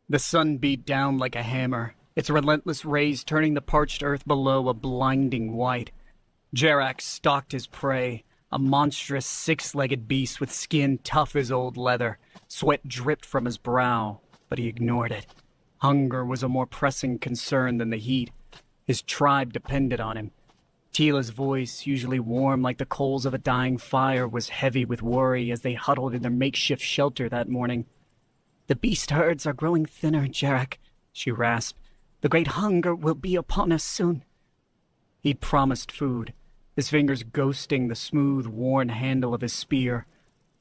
The sun beat down like a hammer, its relentless rays turning the parched earth below a blinding white. Jarak stalked his prey, a monstrous six-legged beast with skin tough as old leather. Sweat dripped from his brow, but he ignored it. Hunger was a more pressing concern than the heat. His tribe depended on him. Tila's voice, usually warm like the coals of a dying fire, was heavy with worry as they huddled in their makeshift shelter that morning. "The beast herds are growing thinner, Jarak," she rasped. "The great hunger will be upon us soon." He'd promised food, his fingers ghosting the smooth, worn handle of his spear.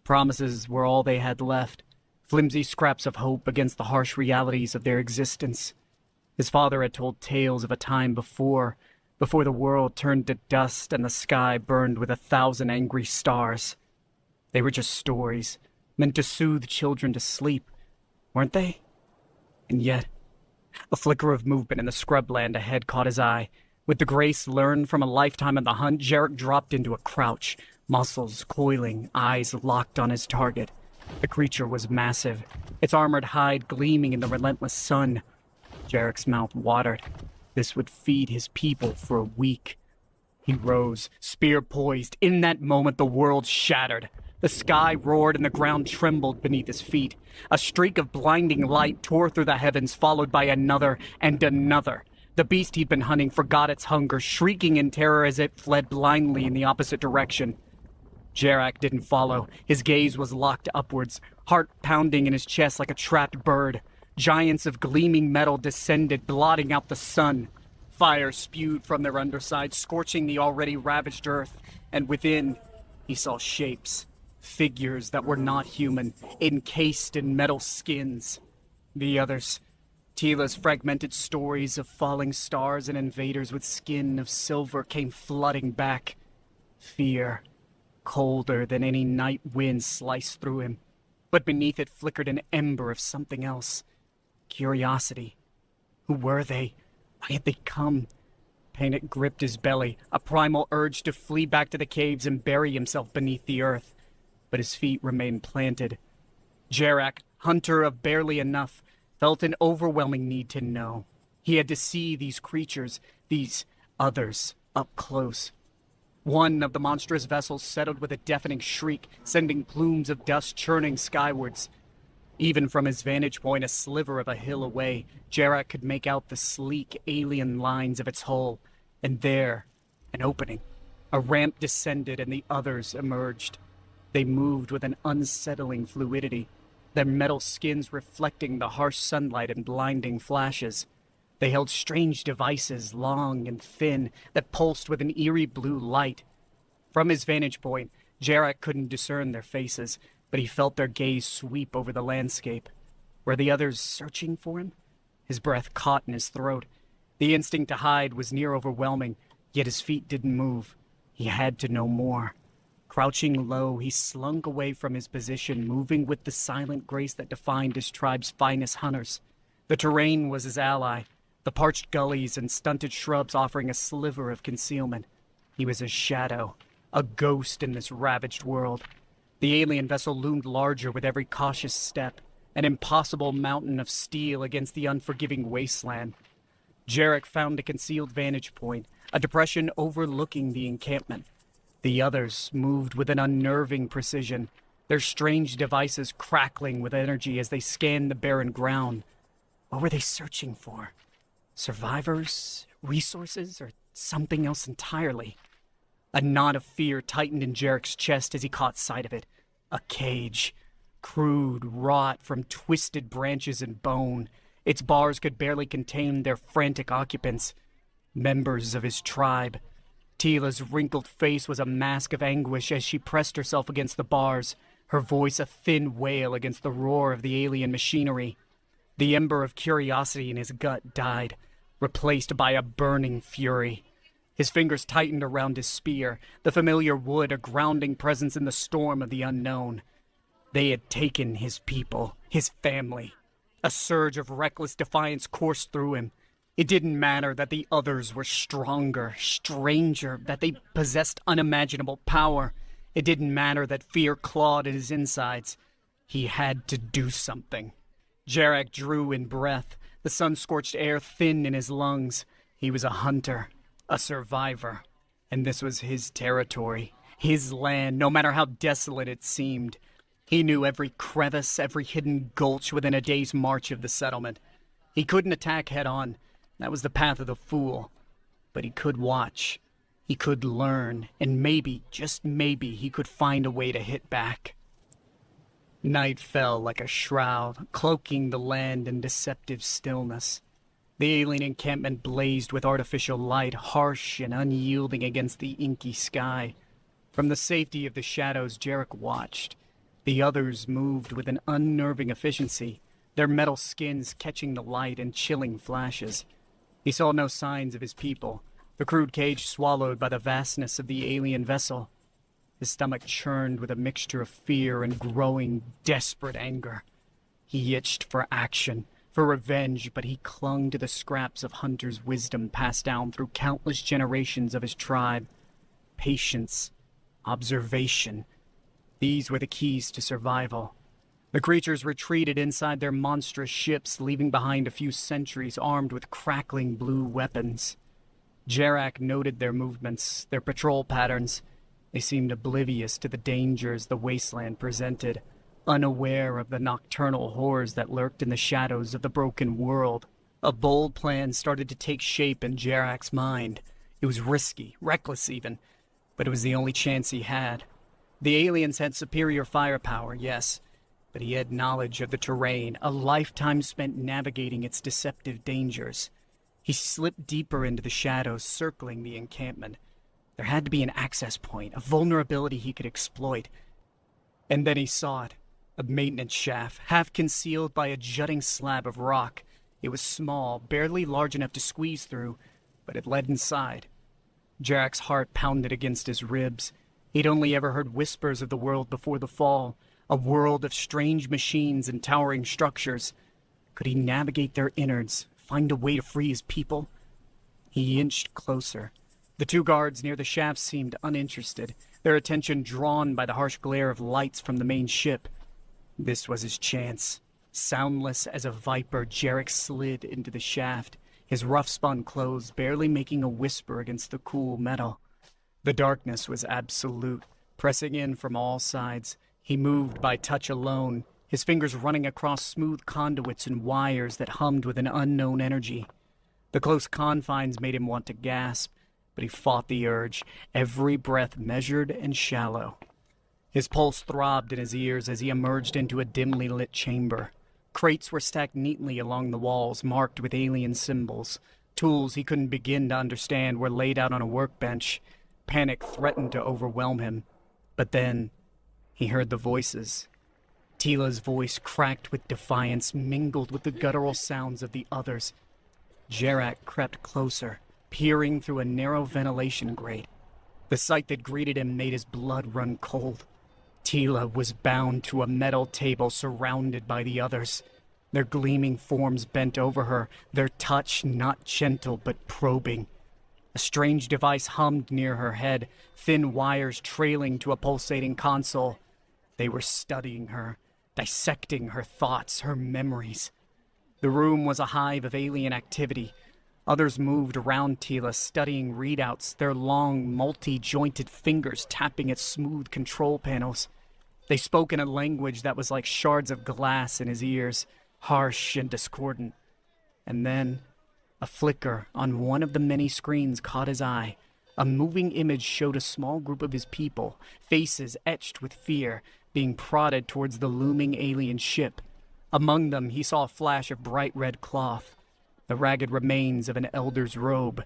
Promises were all they had left, flimsy scraps of hope against the harsh realities of their existence. His father had told tales of a time before the world turned to dust and the sky burned with 1,000 angry stars. They were just stories, meant to soothe children to sleep, weren't they? And yet, a flicker of movement in the scrubland ahead caught his eye. With the grace learned from a lifetime of the hunt, Jarak dropped into a crouch, muscles coiling, eyes locked on his target. The creature was massive, its armored hide gleaming in the relentless sun. Jarek's mouth watered. This would feed his people for a week. He rose, spear poised. In that moment, the world shattered. The sky roared and the ground trembled beneath his feet. A streak of blinding light tore through the heavens, followed by another and another. The beast he'd been hunting forgot its hunger, shrieking in terror as it fled blindly in the opposite direction. Jarak didn't follow. His gaze was locked upwards, heart pounding in his chest like a trapped bird. Giants of gleaming metal descended, blotting out the sun. Fire spewed from their undersides, scorching the already ravaged earth. And within, he saw shapes, figures that were not human, encased in metal skins. The others, Tila's fragmented stories of falling stars and invaders with skin of silver, came flooding back. Fear, colder than any night wind, sliced through him. But beneath it flickered an ember of something else. Curiosity. Who were they? Why had they come? Panic gripped his belly, a primal urge to flee back to the caves and bury himself beneath the earth. But his feet remained planted. Jarak, hunter of barely enough, felt an overwhelming need to know. He had to see these creatures, these others, up close. One of the monstrous vessels settled with a deafening shriek, sending plumes of dust churning skywards. Even from his vantage point, a sliver of a hill away, Jarak could make out the sleek alien lines of its hull. And there, an opening. A ramp descended and the others emerged. They moved with an unsettling fluidity, their metal skins reflecting the harsh sunlight in blinding flashes. They held strange devices, long and thin, that pulsed with an eerie blue light. From his vantage point, Jarak couldn't discern their faces, but he felt their gaze sweep over the landscape. Were the others searching for him? His breath caught in his throat. The instinct to hide was near overwhelming, yet his feet didn't move. He had to know more. Crouching low, he slunk away from his position, moving with the silent grace that defined his tribe's finest hunters. The terrain was his ally, the parched gullies and stunted shrubs offering a sliver of concealment. He was a shadow, a ghost in this ravaged world. The alien vessel loomed larger with every cautious step, an impossible mountain of steel against the unforgiving wasteland. Jarak found a concealed vantage point, a depression overlooking the encampment. The others moved with an unnerving precision, their strange devices crackling with energy as they scanned the barren ground. What were they searching for? Survivors? Resources? Or something else entirely? A knot of fear tightened in Jarek's chest as he caught sight of it. A cage. Crude, wrought from twisted branches and bone. Its bars could barely contain their frantic occupants. Members of his tribe. Tila's wrinkled face was a mask of anguish as she pressed herself against the bars, her voice a thin wail against the roar of the alien machinery. The ember of curiosity in his gut died, replaced by a burning fury. His fingers tightened around his spear, the familiar wood a grounding presence in the storm of the unknown. They had taken his people, his family. A surge of reckless defiance coursed through him. It didn't matter that the others were stronger, stranger, that they possessed unimaginable power. It didn't matter that fear clawed at his insides. He had to do something. Jarak drew in breath, the sun-scorched air thin in his lungs. He was a hunter, a survivor, and this was his territory, his land, no matter how desolate it seemed. He knew every crevice, every hidden gulch within a day's march of the settlement. He couldn't attack head-on. That was the path of the fool. But he could watch. He could learn, and maybe, just maybe, he could find a way to hit back. Night fell like a shroud, cloaking the land in deceptive stillness. The alien encampment blazed with artificial light, harsh and unyielding against the inky sky. From the safety of the shadows, Jarek watched. The others moved with an unnerving efficiency, their metal skins catching the light in chilling flashes. He saw no signs of his people, the crude cage swallowed by the vastness of the alien vessel. His stomach churned with a mixture of fear and growing, desperate anger. He itched for action, for revenge, but he clung to the scraps of hunter's wisdom passed down through countless generations of his tribe. Patience, observation. These were the keys to survival. The creatures retreated inside their monstrous ships, leaving behind a few sentries armed with crackling blue weapons. Jarak noted their movements, their patrol patterns. They seemed oblivious to the dangers the wasteland presented, unaware of the nocturnal horrors that lurked in the shadows of the broken world. A bold plan started to take shape in Jarak's mind. It was risky, reckless even, but it was the only chance he had. The aliens had superior firepower, yes, but he had knowledge of the terrain, a lifetime spent navigating its deceptive dangers. He slipped deeper into the shadows, circling the encampment. There had to be an access point, a vulnerability he could exploit. And then he saw it, a maintenance shaft, half concealed by a jutting slab of rock. It was small, barely large enough to squeeze through, but it led inside. Jarak's heart pounded against his ribs. He'd only ever heard whispers of the world before the fall, a world of strange machines and towering structures. Could he navigate their innards, find a way to free his people? He inched closer. The two guards near the shaft seemed uninterested, their attention drawn by the harsh glare of lights from the main ship. This was his chance. Soundless as a viper, Jarek slid into the shaft, his rough-spun clothes barely making a whisper against the cool metal. The darkness was absolute, pressing in from all sides. He moved by touch alone, his fingers running across smooth conduits and wires that hummed with an unknown energy. The close confines made him want to gasp, but he fought the urge, every breath measured and shallow. His pulse throbbed in his ears as he emerged into a dimly lit chamber. Crates were stacked neatly along the walls, marked with alien symbols. Tools he couldn't begin to understand were laid out on a workbench. Panic threatened to overwhelm him. But then, he heard the voices. Tila's voice, cracked with defiance, mingled with the guttural sounds of the others. Jarak crept closer, peering through a narrow ventilation grate. The sight that greeted him made his blood run cold. Tila was bound to a metal table surrounded by the others. Their gleaming forms bent over her, their touch not gentle but probing. A strange device hummed near her head, thin wires trailing to a pulsating console. They were studying her, dissecting her thoughts, her memories. The room was a hive of alien activity. Others moved around Tila, studying readouts, their long, multi-jointed fingers tapping at smooth control panels. They spoke in a language that was like shards of glass in his ears, harsh and discordant. And then, a flicker on one of the many screens caught his eye. A moving image showed a small group of his people, faces etched with fear, being prodded towards the looming alien ship. Among them, he saw a flash of bright red cloth, the ragged remains of an elder's robe.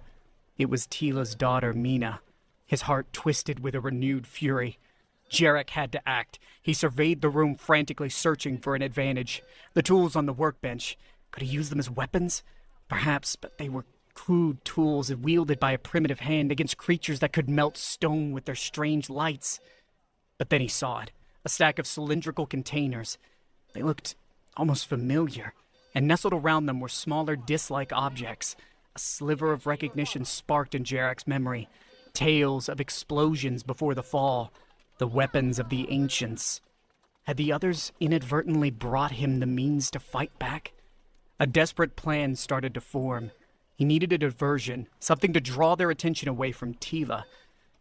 It was Tila's daughter, Mina. His heart twisted with a renewed fury. Jarek had to act. He surveyed the room, frantically searching for an advantage. The tools on the workbench. Could he use them as weapons? Perhaps, but they were crude tools wielded by a primitive hand against creatures that could melt stone with their strange lights. But then he saw it. A stack of cylindrical containers. They looked almost familiar, and nestled around them were smaller disc-like objects. A sliver of recognition sparked in Jarek's memory. Tales of explosions before the fall. The weapons of the ancients. Had the others inadvertently brought him the means to fight back? A desperate plan started to form. He needed a diversion, something to draw their attention away from Tila.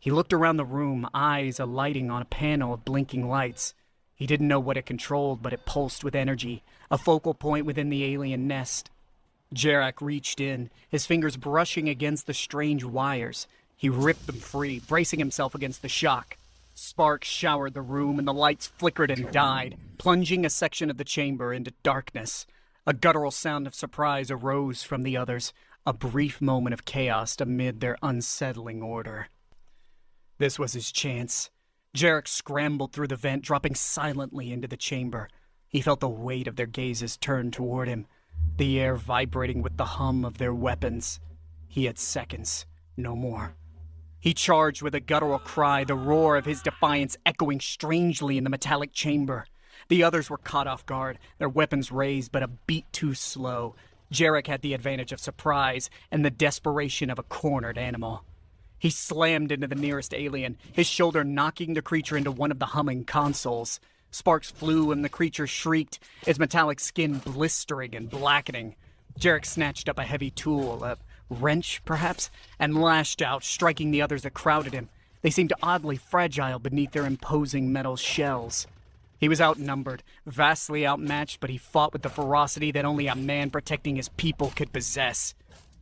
He looked around the room, eyes alighting on a panel of blinking lights. He didn't know what it controlled, but it pulsed with energy, a focal point within the alien nest. Jarak reached in, his fingers brushing against the strange wires. He ripped them free, bracing himself against the shock. Sparks showered the room, and the lights flickered and died, plunging a section of the chamber into darkness. A guttural sound of surprise arose from the others, a brief moment of chaos amid their unsettling order. This was his chance. Jarak scrambled through the vent, dropping silently into the chamber. He felt the weight of their gazes turn toward him, the air vibrating with the hum of their weapons. He had seconds, no more. He charged with a guttural cry, the roar of his defiance echoing strangely in the metallic chamber. The others were caught off guard, their weapons raised but a beat too slow. Jarak had the advantage of surprise and the desperation of a cornered animal. He slammed into the nearest alien, his shoulder knocking the creature into one of the humming consoles. Sparks flew and the creature shrieked, its metallic skin blistering and blackening. Jarak snatched up a heavy tool, a wrench, perhaps, and lashed out, striking the others that crowded him. They seemed oddly fragile beneath their imposing metal shells. He was outnumbered, vastly outmatched, but he fought with the ferocity that only a man protecting his people could possess.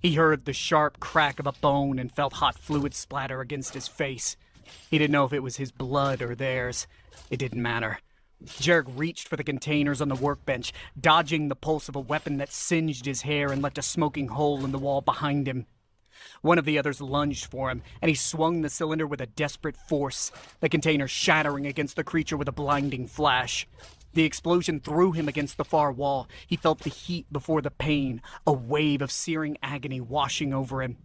He heard the sharp crack of a bone and felt hot fluid splatter against his face. He didn't know if it was his blood or theirs. It didn't matter. Jarak reached for the containers on the workbench, dodging the pulse of a weapon that singed his hair and left a smoking hole in the wall behind him. One of the others lunged for him, and he swung the cylinder with a desperate force, the container shattering against the creature with a blinding flash. The explosion threw him against the far wall. He felt the heat before the pain, a wave of searing agony washing over him.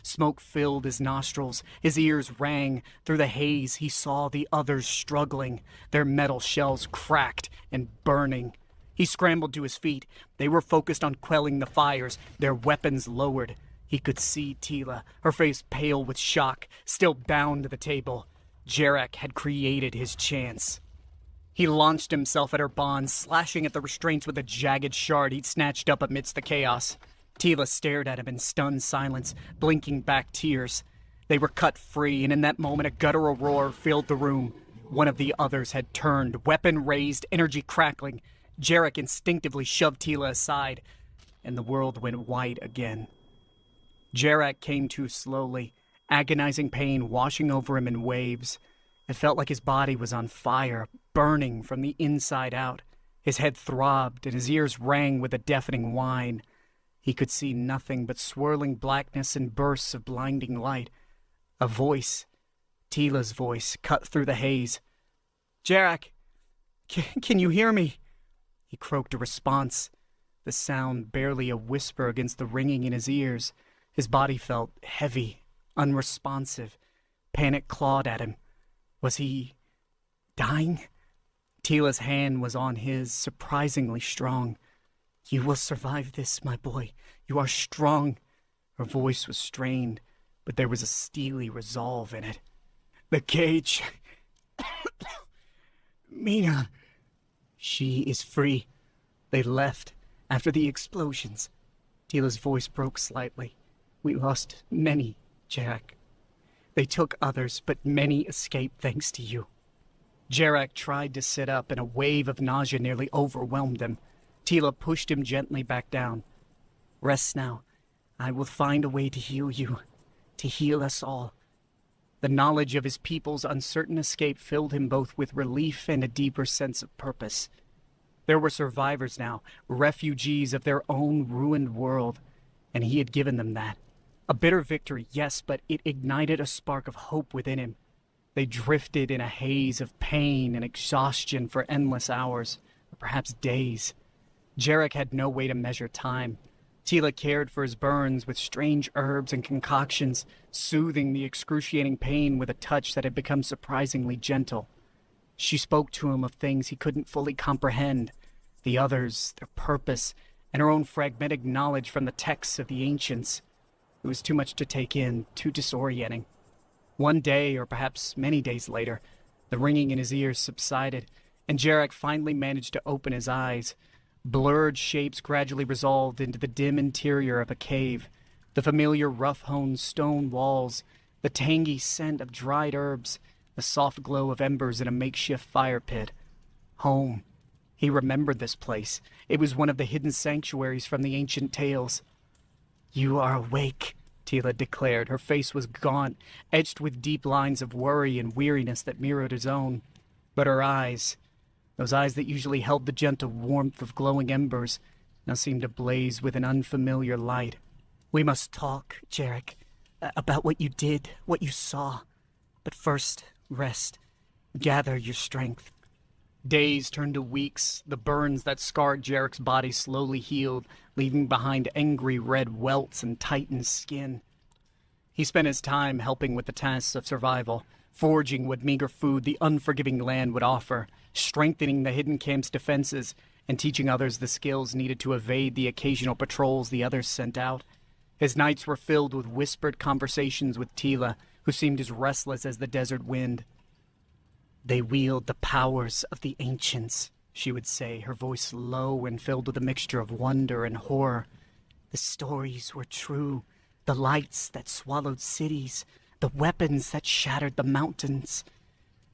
Smoke filled his nostrils. His ears rang. Through the haze, he saw the others struggling, their metal shells cracked and burning. He scrambled to his feet. They were focused on quelling the fires, their weapons lowered. He could see Tila, her face pale with shock, still bound to the table. Jarak had created his chance. He launched himself at her bonds, slashing at the restraints with a jagged shard he'd snatched up amidst the chaos. Tila stared at him in stunned silence, blinking back tears. They were cut free, and in that moment a guttural roar filled the room. One of the others had turned, weapon raised, energy crackling. Jarak instinctively shoved Tila aside, and the world went white again. Jarak came to slowly, agonizing pain washing over him in waves. It felt like his body was on fire, burning from the inside out. His head throbbed, and his ears rang with a deafening whine. He could see nothing but swirling blackness and bursts of blinding light. A voice, Tila's voice, cut through the haze. "Jarak, can you hear me?" He croaked a response, the sound barely a whisper against the ringing in his ears. His body felt heavy, unresponsive. Panic clawed at him. Was he dying? Tila's hand was on his, surprisingly strong. "You will survive this, my boy. You are strong." Her voice was strained, but there was a steely resolve in it. "The cage. Mina. She is free. They left after the explosions." Tila's voice broke slightly. "We lost many, Jarak. They took others, but many escaped thanks to you." Jarak tried to sit up, and a wave of nausea nearly overwhelmed him. Tila pushed him gently back down. "Rest now. I will find a way to heal you, to heal us all." The knowledge of his people's uncertain escape filled him both with relief and a deeper sense of purpose. There were survivors now, refugees of their own ruined world, and he had given them that. A bitter victory, yes, but it ignited a spark of hope within him. They drifted in a haze of pain and exhaustion for endless hours, or perhaps days. Jarak had no way to measure time. Tila cared for his burns with strange herbs and concoctions, soothing the excruciating pain with a touch that had become surprisingly gentle. She spoke to him of things he couldn't fully comprehend, the others, their purpose, and her own fragmented knowledge from the texts of the ancients. It was too much to take in, too disorienting. One day, or perhaps many days later, the ringing in his ears subsided, and Jarek finally managed to open his eyes. Blurred shapes gradually resolved into the dim interior of a cave, the familiar rough-hewn stone walls, the tangy scent of dried herbs, the soft glow of embers in a makeshift fire pit. Home. He remembered this place. It was one of the hidden sanctuaries from the ancient tales. "You are awake," Tila declared. Her face was gaunt, etched with deep lines of worry and weariness that mirrored his own. But her eyes, those eyes that usually held the gentle warmth of glowing embers, now seemed to blaze with an unfamiliar light. "We must talk, Jarek, about what you did, what you saw. But first, rest. Gather your strength." Days turned to weeks. The burns that scarred Jarek's body slowly healed, leaving behind angry red welts and tightened skin. He spent his time helping with the tasks of survival, foraging what meager food the unforgiving land would offer, strengthening the hidden camp's defenses, and teaching others the skills needed to evade the occasional patrols the others sent out. His nights were filled with whispered conversations with Tila, who seemed as restless as the desert wind. "They wield the powers of the ancients," she would say, her voice low and filled with a mixture of wonder and horror. "The stories were true, the lights that swallowed cities, the weapons that shattered the mountains.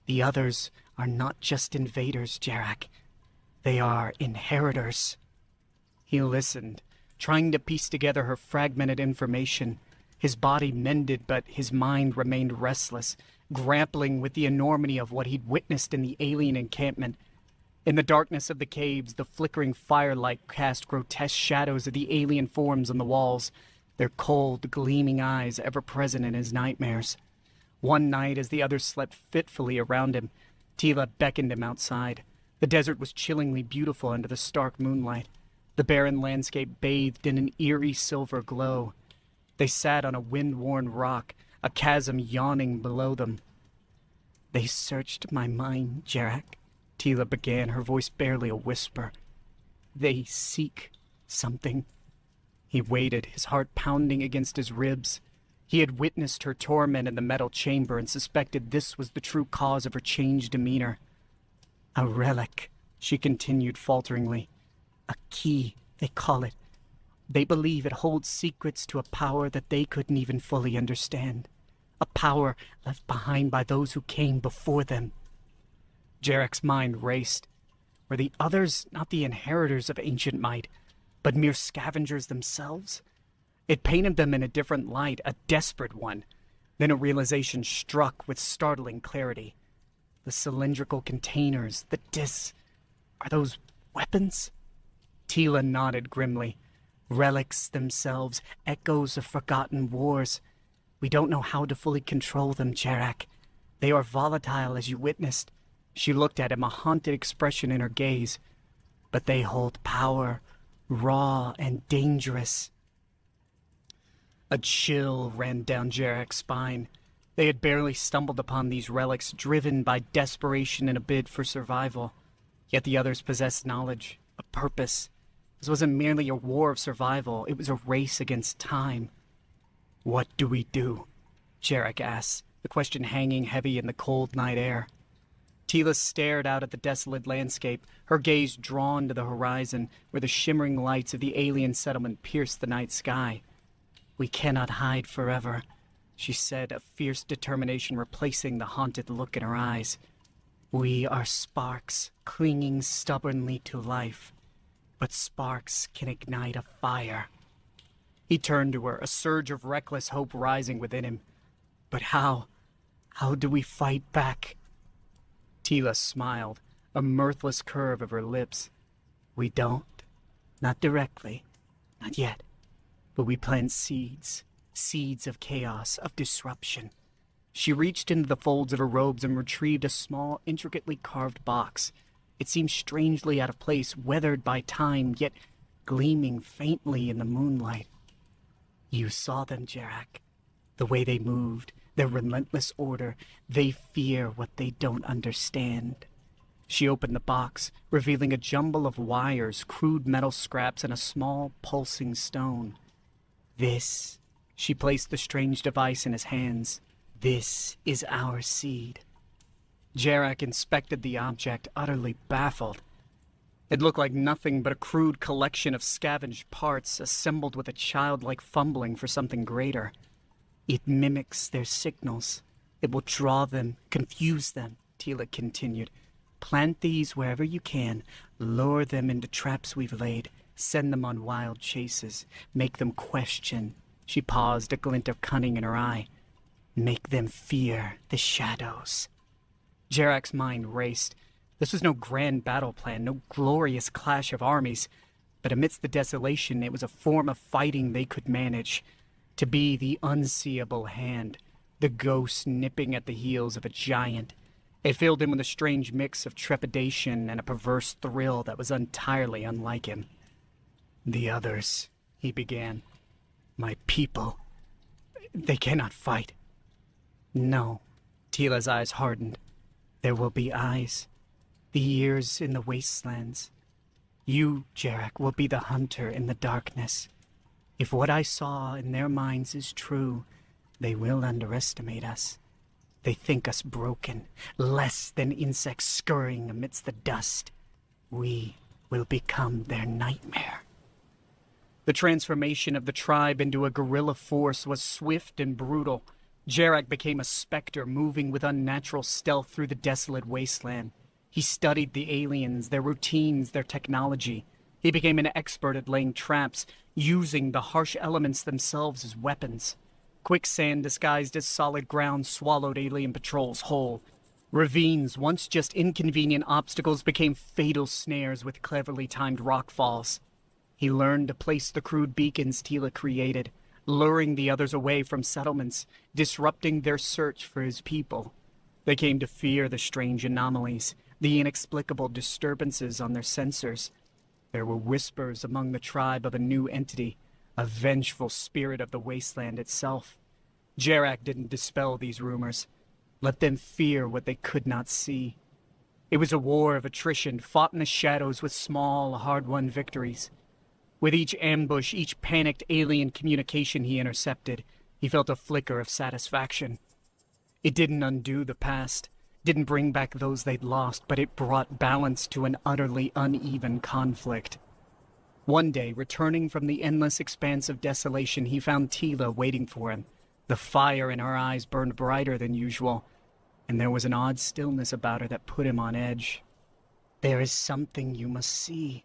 The others are not just invaders, Jarek. They are inheritors." He listened, trying to piece together her fragmented information. His body mended, but his mind remained restless, grappling with the enormity of what he'd witnessed in the alien encampment. In the darkness of the caves, the flickering firelight cast grotesque shadows of the alien forms on the walls, their cold, gleaming eyes ever present in his nightmares. One night, as the others slept fitfully around him, Tila beckoned him outside. The desert was chillingly beautiful under the stark moonlight. The barren landscape bathed in an eerie silver glow. They sat on a wind-worn rock, a chasm yawning below them. "They searched my mind, Jarek," Tila began, her voice barely a whisper. "They seek something." He waited, his heart pounding against his ribs. He had witnessed her torment in the metal chamber and suspected this was the true cause of her changed demeanor. "A relic," she continued falteringly. "A key, they call it. They believe it holds secrets to a power that they couldn't even fully understand. A power left behind by those who came before them." Jarek's mind raced. Were the others not the inheritors of ancient might, but mere scavengers themselves? It painted them in a different light, a desperate one. Then a realization struck with startling clarity. The cylindrical containers, the discs, are those weapons? Tila nodded grimly. Relics themselves, echoes of forgotten wars. We don't know how to fully control them, Jarek. They are volatile, as you witnessed. She looked at him, a haunted expression in her gaze. But they hold power, raw and dangerous. A chill ran down Jarek's spine. They had barely stumbled upon these relics, driven by desperation in a bid for survival. Yet the others possessed knowledge, a purpose. This wasn't merely a war of survival, it was a race against time. "What do we do?" Jarek asked, the question hanging heavy in the cold night air. Tila stared out at the desolate landscape, her gaze drawn to the horizon, where the shimmering lights of the alien settlement pierced the night sky. "We cannot hide forever," she said, a fierce determination replacing the haunted look in her eyes. "We are sparks, clinging stubbornly to life. But sparks can ignite a fire." He turned to her, a surge of reckless hope rising within him. "But how? How do we fight back?" Tila smiled, a mirthless curve of her lips. "We don't. Not directly. Not yet. But we plant seeds. Seeds of chaos, of disruption." She reached into the folds of her robes and retrieved a small, intricately carved box. It seemed strangely out of place, weathered by time, yet gleaming faintly in the moonlight. "You saw them, Jarek. The way they moved, their relentless order. They fear what they don't understand." She opened the box, revealing a jumble of wires, crude metal scraps, and a small, pulsing stone. "This," she placed the strange device in his hands, "this is our seed." Jarak inspected the object, utterly baffled. It looked like nothing but a crude collection of scavenged parts assembled with a childlike fumbling for something greater. It mimics their signals. It will draw them, confuse them, Tila continued. Plant these wherever you can, lure them into traps we've laid, send them on wild chases, make them question. She paused, a glint of cunning in her eye. Make them fear the shadows. Jarak's mind raced. This was no grand battle plan, no glorious clash of armies, but amidst the desolation it was a form of fighting they could manage. To be the unseeable hand, the ghost nipping at the heels of a giant. It filled him with a strange mix of trepidation and a perverse thrill that was entirely unlike him. The others, he began. My people. They cannot fight. No. Tila's eyes hardened. There will be eyes. The ears in the wastelands. You, Jarak, will be the hunter in the darkness. If what I saw in their minds is true, they will underestimate us. They think us broken, less than insects scurrying amidst the dust. We will become their nightmare. The transformation of the tribe into a guerrilla force was swift and brutal. Jarak became a specter moving with unnatural stealth through the desolate wasteland. He studied the aliens, their routines, their technology. He became an expert at laying traps, using the harsh elements themselves as weapons. Quicksand disguised as solid ground swallowed alien patrols whole. Ravines, once just inconvenient obstacles, became fatal snares with cleverly timed rockfalls. He learned to place the crude beacons Tila created, luring the others away from settlements, disrupting their search for his people. They came to fear the strange anomalies, the inexplicable disturbances on their sensors. There were whispers among the tribe of a new entity, a vengeful spirit of the wasteland itself. Jarak didn't dispel these rumors. Let them fear what they could not see. It was a war of attrition, fought in the shadows with small, hard-won victories. With each ambush, each panicked alien communication he intercepted, he felt a flicker of satisfaction. It didn't undo the past, didn't bring back those they'd lost, but it brought balance to an utterly uneven conflict. One day, returning from the endless expanse of desolation, he found Tila waiting for him. The fire in her eyes burned brighter than usual, and there was an odd stillness about her that put him on edge. There is something you must see,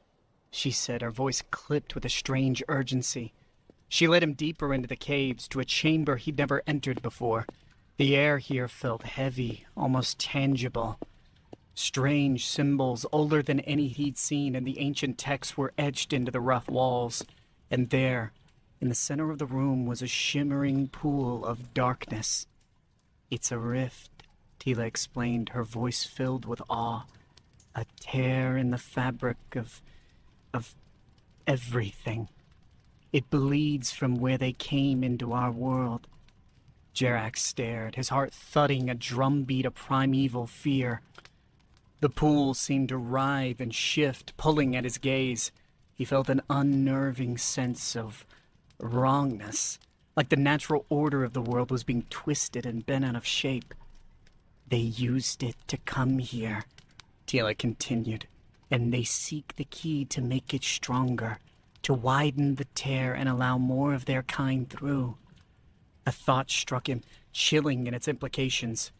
she said, her voice clipped with a strange urgency. She led him deeper into the caves, to a chamber he'd never entered before. The air here felt heavy, almost tangible. Strange symbols, older than any he'd seen in the ancient texts, were etched into the rough walls. And there, in the center of the room, was a shimmering pool of darkness. It's a rift, Tila explained, her voice filled with awe. A tear in the fabric of everything. It bleeds from where they came into our world. Jarak stared, his heart thudding a drumbeat of primeval fear. The pool seemed to writhe and shift, pulling at his gaze. He felt an unnerving sense of wrongness, like the natural order of the world was being twisted and bent out of shape. They used it to come here, Tila continued, and they seek the key to make it stronger, to widen the tear and allow more of their kind through. A thought struck him, chilling in its implications.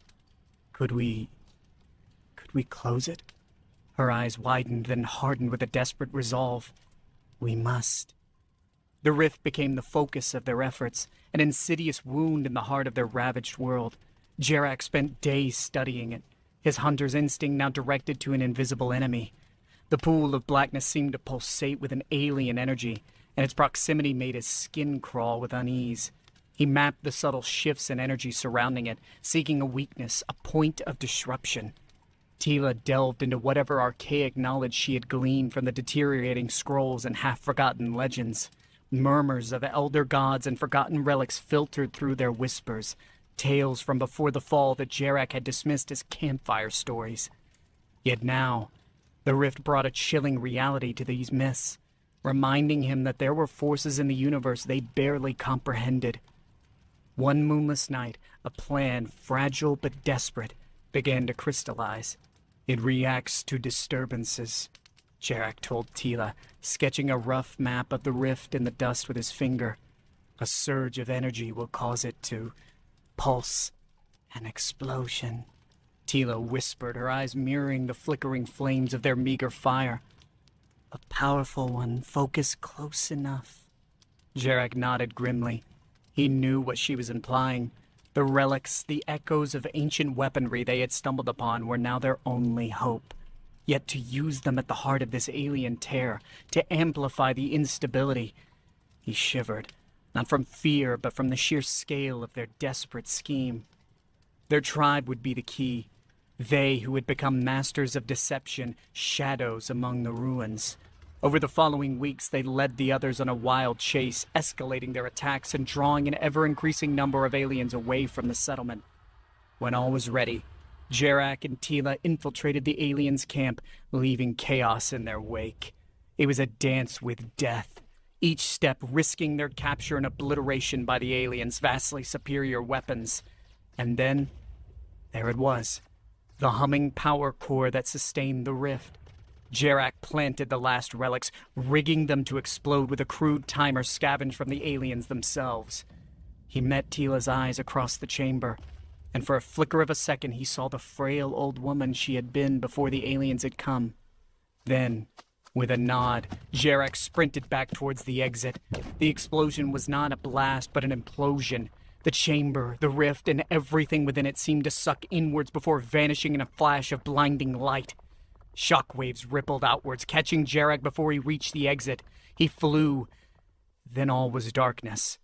Could we close it? Her eyes widened, then hardened with a desperate resolve. We must. The rift became the focus of their efforts, an insidious wound in the heart of their ravaged world. Jarak spent days studying it, his hunter's instinct now directed to an invisible enemy. The pool of blackness seemed to pulsate with an alien energy, and its proximity made his skin crawl with unease. He mapped the subtle shifts in energy surrounding it, seeking a weakness, a point of disruption. Tila delved into whatever archaic knowledge she had gleaned from the deteriorating scrolls and half-forgotten legends. Murmurs of elder gods and forgotten relics filtered through their whispers, tales from before the fall that Jarak had dismissed as campfire stories. Yet now, the rift brought a chilling reality to these myths, reminding him that there were forces in the universe they barely comprehended. One moonless night, a plan, fragile but desperate, began to crystallize. It reacts to disturbances, Jarak told Tila, sketching a rough map of the rift in the dust with his finger. A surge of energy will cause it to pulse. An explosion, Tila whispered, her eyes mirroring the flickering flames of their meager fire. A powerful one, focused close enough. Jarak nodded grimly. He knew what she was implying. The relics, the echoes of ancient weaponry they had stumbled upon were now their only hope. Yet to use them at the heart of this alien tear, to amplify the instability. He shivered, not from fear, but from the sheer scale of their desperate scheme. Their tribe would be the key. They who had become masters of deception, shadows among the ruins. Over the following weeks, they led the others on a wild chase, escalating their attacks and drawing an ever-increasing number of aliens away from the settlement. When all was ready, Jarak and Tila infiltrated the aliens' camp, leaving chaos in their wake. It was a dance with death, each step risking their capture and obliteration by the aliens' vastly superior weapons. And then, there it was, the humming power core that sustained the rift. Jarak planted the last relics, rigging them to explode with a crude timer scavenged from the aliens themselves. He met Tila's eyes across the chamber, and for a flicker of a second he saw the frail old woman she had been before the aliens had come. Then, with a nod, Jarak sprinted back towards the exit. The explosion was not a blast, but an implosion. The chamber, the rift, and everything within it seemed to suck inwards before vanishing in a flash of blinding light. Shockwaves rippled outwards, catching Jarak before he reached the exit. He flew. Then all was darkness.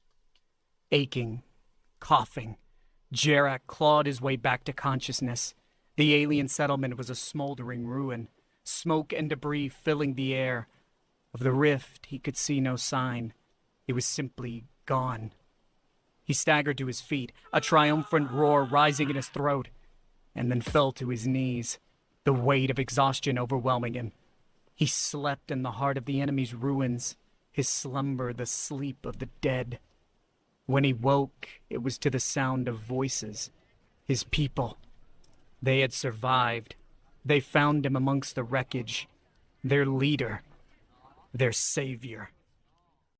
Aching, coughing, Jarak clawed his way back to consciousness. The alien settlement was a smoldering ruin, smoke and debris filling the air. Of the rift, he could see no sign. It was simply gone. He staggered to his feet, a triumphant roar rising in his throat, and then fell to his knees, the weight of exhaustion overwhelming him. He slept in the heart of the enemy's ruins, his slumber the sleep of the dead. When he woke, it was to the sound of voices. His people. They had survived. They found him amongst the wreckage. Their leader. Their savior.